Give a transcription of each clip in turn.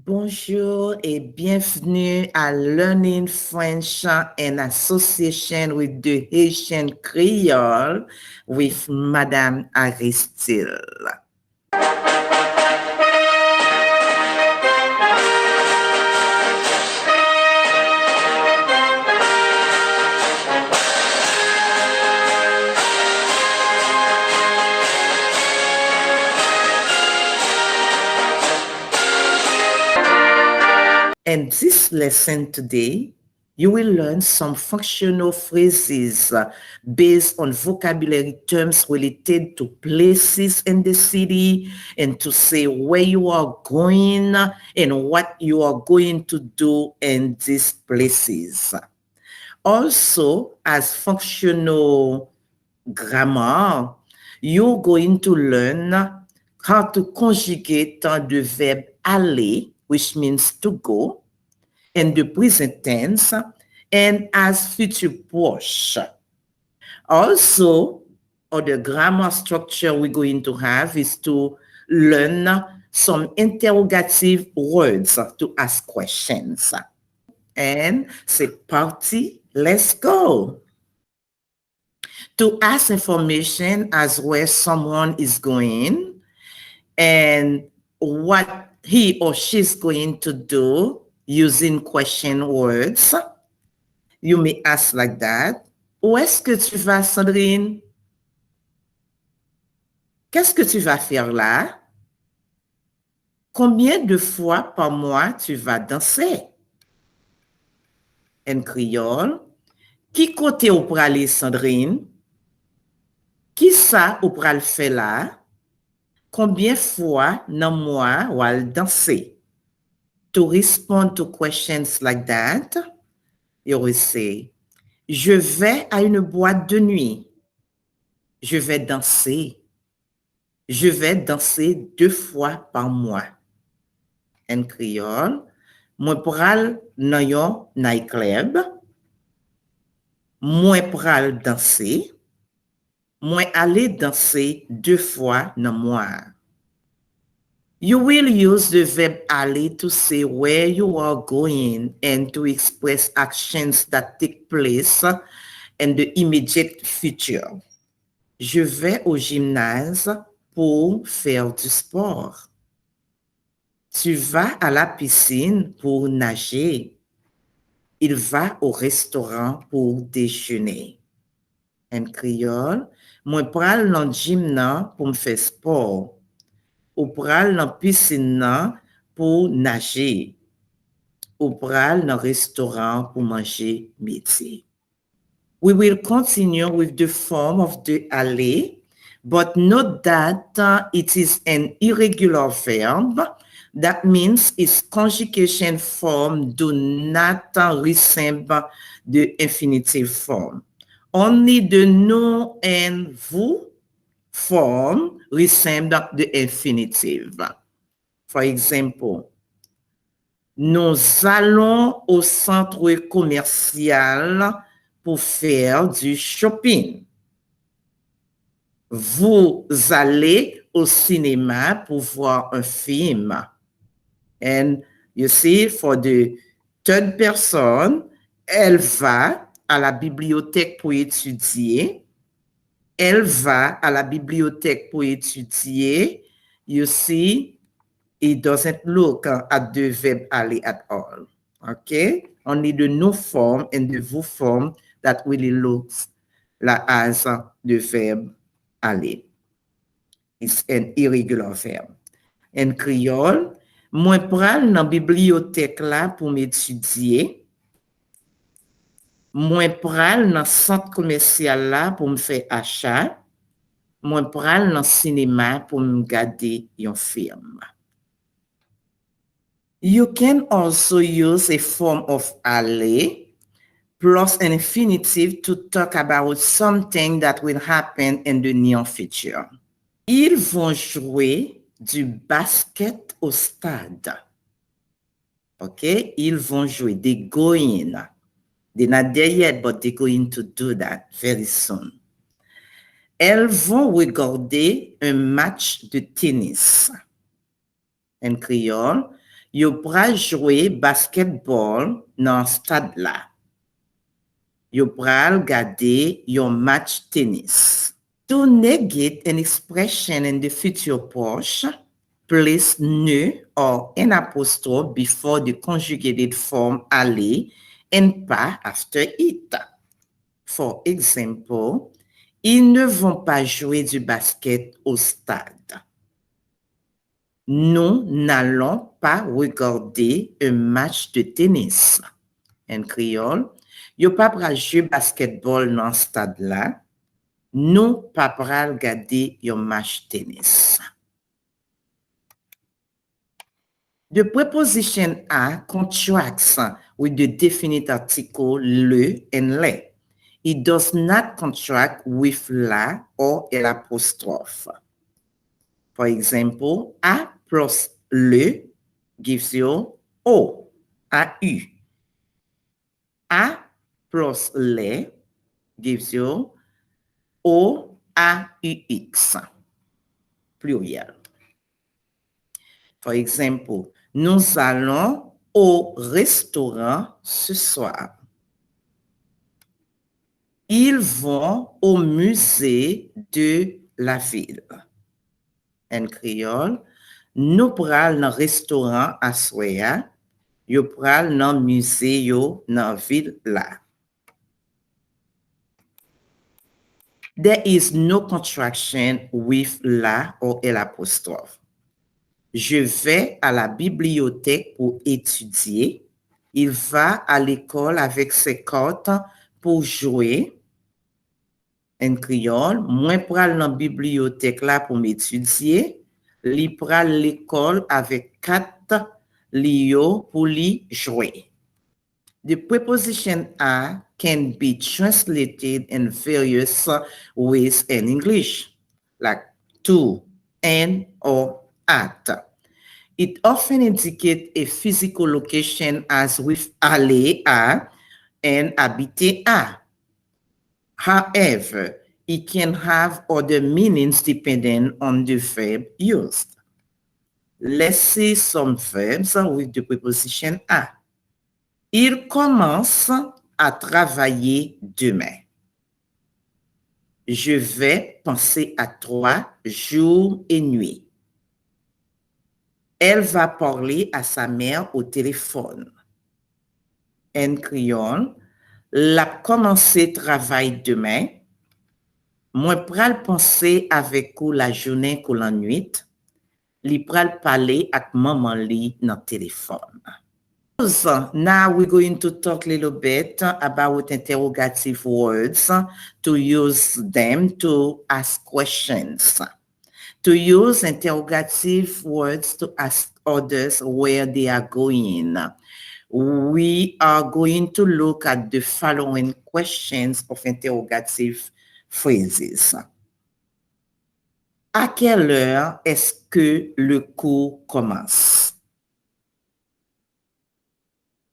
Bonjour et bienvenue à Learning French in Association with the Haitian Creole with Madame Aristide. In this lesson today, you will learn some functional phrases based on vocabulary terms related to places in the city and to say where you are going and what you are going to do in these places. Also, as functional grammar, you're going to learn how to conjugate the verb aller, which means to go, in the present tense, and as future proche. Also, other grammar structure we're going to have is to learn some interrogative words to ask questions. And c'est parti, let's go. To ask information as where someone is going and what he or she's going to do using question words, you may ask like that. Où est-ce que tu vas, Sandrine? Qu'est-ce que tu vas faire là? Combien de fois par mois tu vas danser? En créole, qui côté ou pour aller, Sandrine? Qui ça ou pour aller faire là? Combien fois dans mois ou aller danser? To respond to questions like that, you will say, je vais à une boîte de nuit. Je vais danser. Je vais danser 2 fois par mois. En créole, moi pral nan yon nightclub. Moi pral danser. Moi aller danser 2 fois dans mois. You will use the verb aller to say where you are going and to express actions that take place in the immediate future. Je vais au gymnase pour faire du sport. Tu vas à la piscine pour nager. Il va au restaurant pour déjeuner. En créole, moi pral dans gym nan pour me faire sport. Ou pral dans piscine nan pour nager. Ou pral dans restaurant pour manger midi. We will continue with the form of the aller, but note that it is an irregular verb. That means its conjugation form do not resemble the infinitive form. Only the nous and vous form resemble the infinitive. For example, nous allons au centre commercial pour faire du shopping. Vous allez au cinéma pour voir un film. And you see, for the third person, elle va à la bibliothèque pour étudier. Elle va à la bibliothèque pour étudier. You see, it doesn't look at the verb aller at all. Okay? Only the nous form and the vous form that really looks like as the verb aller. It's an irregular verb. En créole, moi pral dans bibliothèque là pour m'étudier. Moi pral dans centre commercial là pour me faire achat. Moi pral dans cinéma pour me regarder un film. You can also use a form of aller plus an infinitive to talk about something that will happen in the near future. Ils vont jouer du basket au stade. Okay? Ils vont jouer. They're going. They're not there yet, but they're going to do that very soon. Elles vont regarder un match de tennis. In Creole, Yo pral jouer basketball dans stade là. Yo pral gade yon match tennis. To negate an expression in the future porch, place ne or an apostrophe before the conjugated form aller and pas after it. For example, ils ne vont pas jouer du basket au stade. Nous n'allons pas regarder un match de tennis. En créole, yo pas pral jouer basketball dans stade là. Nous pas pral regarder un match tennis. The preposition a contracts with the definite article le and le. It does not contract with la or l'apostrophe. For example, a plus le gives you o, a-u. A plus le gives you o-a-u-x, pluriel. For example, nous allons au restaurant ce soir. Ils vont au musée de la ville. En créole, nous pral dans restaurant à soya, yo pral dans musée yo dans ville là. There is no contraction with la or l'apostrophe. Je vais à la bibliothèque pour étudier. Il va à l'école avec ses cartes pour jouer. En créole, moi pral dans bibliothèque là pour m'étudier. Li pral l'école avec quatre lio pour li jouer. The preposition a can be translated in various ways in English, like to, and, or at. It often indicates a physical location as with aller à and habiter à. However, it can have other meanings depending on the verb used. Let's see some verbs with the preposition à. Il commence à travailler demain. Je vais penser à toi jour et nuit. Elle va parler à sa mère au téléphone. En créole, la commencer travail demain. Moi pral penser avec ou la journée ou la nuit. Li pral parler avec maman li dans téléphone. So now we're going to talk a little bit about interrogative words to use them to ask questions. To use interrogative words to ask others where they are going. We are going to look at the following questions of interrogative phrases. À quelle heure est-ce que le cours commence?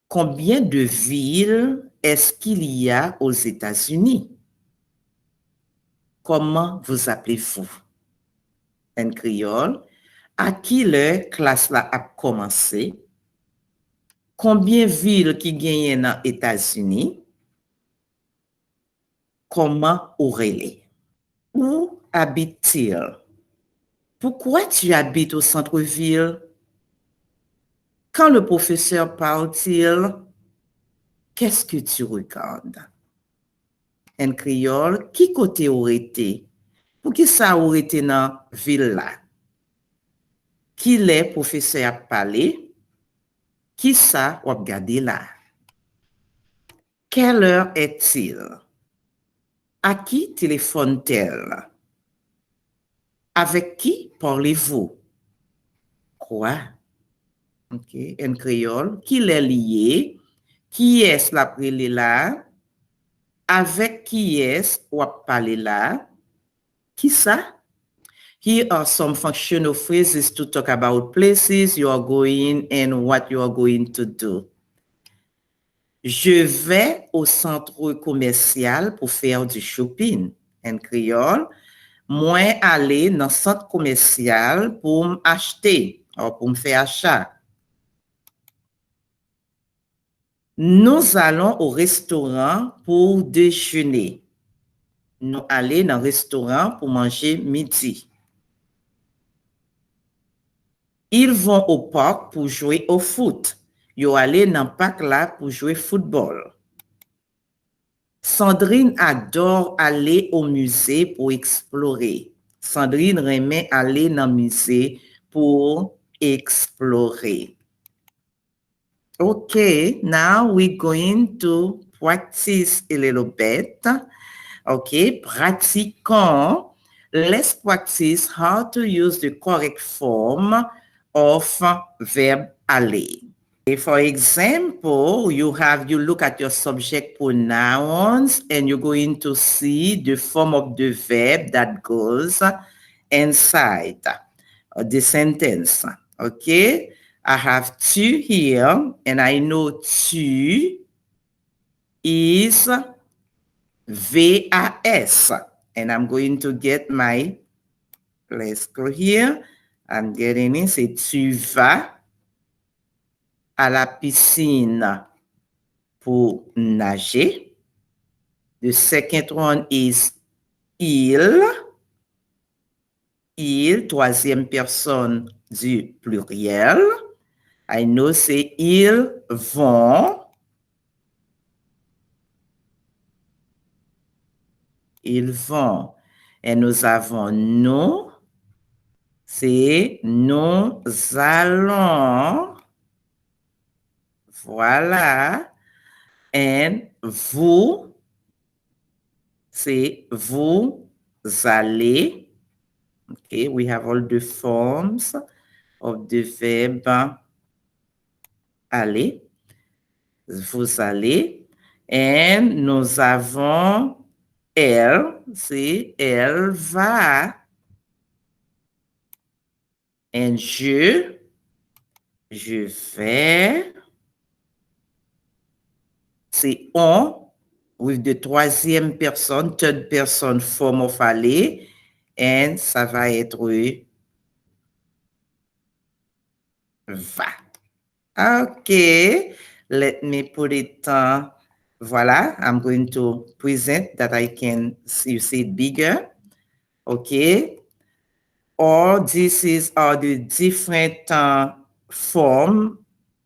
Combien de villes est-ce qu'il y a aux États-Unis? Comment vous appelez-vous? En créole, à quelle heure classe là a commencé? Combien de villes qui gagnent dans les États-Unis? Comment aurait-les? Où habite-t-il? Pourquoi tu habites au centre-ville? Quand le professeur parle-t-il, qu'est-ce que tu regardes? En créole, qui côté aurait été? Pour qui ça aurait été dans la ville là? Qui les professeur a parlé? Qui ça ou regardé là? Quelle heure est-il? À qui téléphone-t-elle? Avec qui parlez-vous? Quoi? Ok, en créole, qui l'est lié? Qui est-ce la prélé là? Avec qui est-ce ou parler là? Qui ça? Here are some functional phrases to talk about places you are going and what you are going to do. Je vais au centre commercial pour faire du shopping. En créole, moi aller dans le centre commercial pour m'acheter ou pour me faire achat. Nous allons au restaurant pour déjeuner. Nous allons dans le restaurant pour manger midi. Ils vont au parc pour jouer au foot. Ils allez dans le parc là pour jouer football. Sandrine adore aller au musée pour explorer. Sandrine aime aller dans le musée pour explorer. Okay, now we're going to practice a little bit. Okay, pratiquons. Let's practice how to use the correct form of verb aller. For example, you look at your subject pronouns and you're going to see the form of the verb that goes inside the sentence. Okay, I have tu here and I know tu is VAS and I'm going to get my, let's go here, I'm getting it, c'est tu vas à la piscine pour nager. The second one is il, troisième personne du pluriel. I know c'est ils vont. Ils vont. Et nous avons nous, c'est nous allons. Voilà. And vous, c'est vous allez. Okay, we have all the forms of the verb aller. Vous allez. And nous avons elle, c'est elle va. And je vais. C'est on, with the troisième personne, third person form of aller, and ça va être va. Okay, let me put it, voilà, I'm going to present that I can see it bigger. Okay, or this is all the different form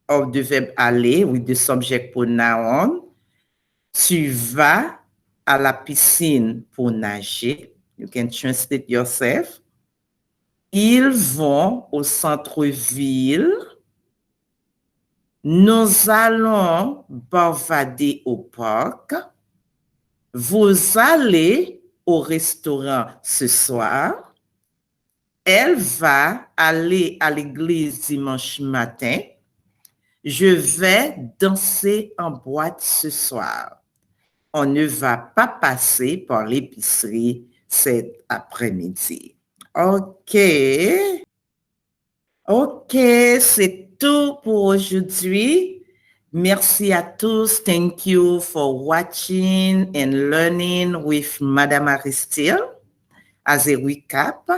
of the verb aller with the subject pronoun. Tu vas à la piscine pour nager. You can translate yourself. Ils vont au centre-ville. Nous allons bavader au parc. Vous allez au restaurant ce soir. Elle va aller à l'église dimanche matin. Je vais danser en boîte ce soir. On ne va pas passer par l'épicerie cet après-midi. OK. OK, c'est tout pour aujourd'hui. Merci à tous. Thank you for watching and learning with Madame Aristide. As a recap,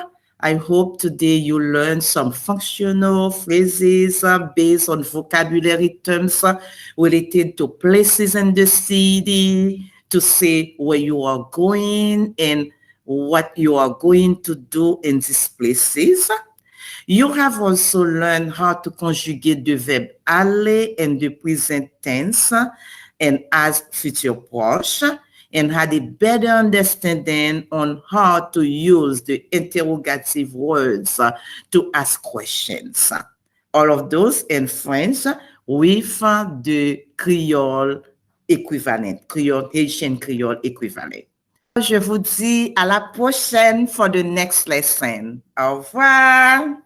I hope today you learned some functional phrases based on vocabulary terms related to places in the city, to say where you are going and what you are going to do in these places. You have also learned how to conjugate the verb aller in the present tense and as future proche, and had a better understanding on how to use the interrogative words to ask questions. All of those in French with the Creole equivalent, Haitian Creole equivalent. Je vous dis à la prochaine for the next lesson. Au revoir.